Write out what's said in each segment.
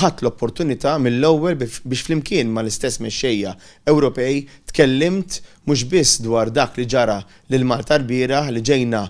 ħadd l-opportunità mill-ewwel biex flimkien mal-istess mexxejja Ewropej tkellimt mhux biss dwar dak li ġara lil Malta l-bieraħ li ġejna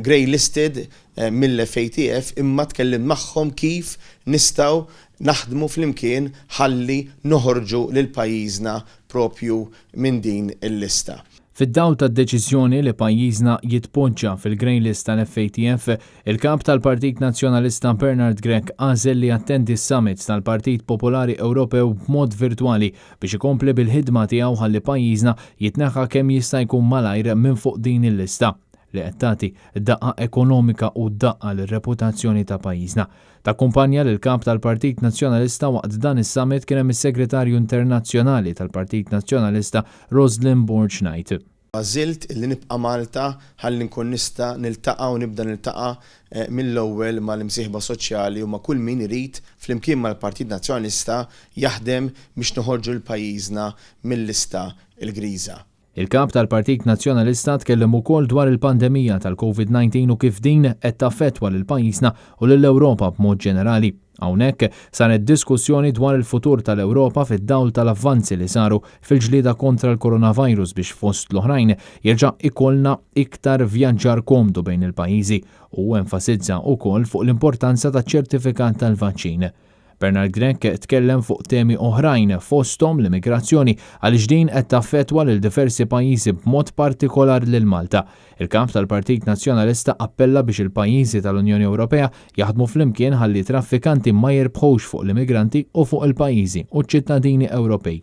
grey listed mill-FATF imma tkellimt magħhom kif nistgħu naħdmu flimkien ħalli noħorġu lil pajjiżna propju minn din il-lista. Fid-dawl tad-deċiżjoni li pajjiżna jitpoġġa fil-Grey List tal-FATF, il-kap tal-Partit Nazzjonalista Bernard Grech għażel li attendi s-summit tal-Partit Popolari Ewropew b'mod virtwali biex ikompli bil-ħidma tiegħu ħalli pajjiżna jitneħħa kemm jista' jkun malajr minn fuq din il-lista li qed tagħti daqqa ekonomika u daqqa lir-reputazzjoni ta' pajjiżna. Takkumpanja lill-kap tal-Partit Nazzjonalista waqt dan is-summit kien hemm is-Segretarju Internazzjonali tal-Partit Nazzjonalista Rosalind Borch-Knight. Għażilt illi nibqa' Malta ħalli nkun nista' niltaqa' u nibda niltaqa' mill-ewwel mal-imsieħba soċjali u ma' kull min irid flimkien mal-Partit Nazzjonalista jaħdem biex noħorġu l-pajjiżna mill-lista l-griża. Il-kap tal-Partit Nazzjonalista tkellem ukoll dwar il-pandemija tal-COVID-19 u kif din qed taffettwa lil pajjiżna u lill-Ewropa b'mod ġenerali. Hawnhekk saret diskussjoni dwar il-futur tal-Ewropa fid-dawl tal-avvanzi li saru fil-ġlieda kontra l-coronavirus biex fost l-oħrajn jerġa' ikollna iktar vjaġġar komdu bejn il-pajjiżi u enfasizza wkoll fuq l-importanza taċ-ċertifikat tal-vaċċin. Bernard Grech tkellem fuq temi oħrajn fosthom l-immigrazzjoni għaliex din qed taffettwa lil diversi pajjiżi b'mod partikolari lil Malta. Il-kap tal-Partit Nazzjonalista appella biex il-pajjiżi tal-Unjoni Ewropea jaħdmu flimkien ħalli traffikanti ma jirbħux fuq l-immigranti u fuq il-pajjiżi u ċ-ċittadini Ewropej.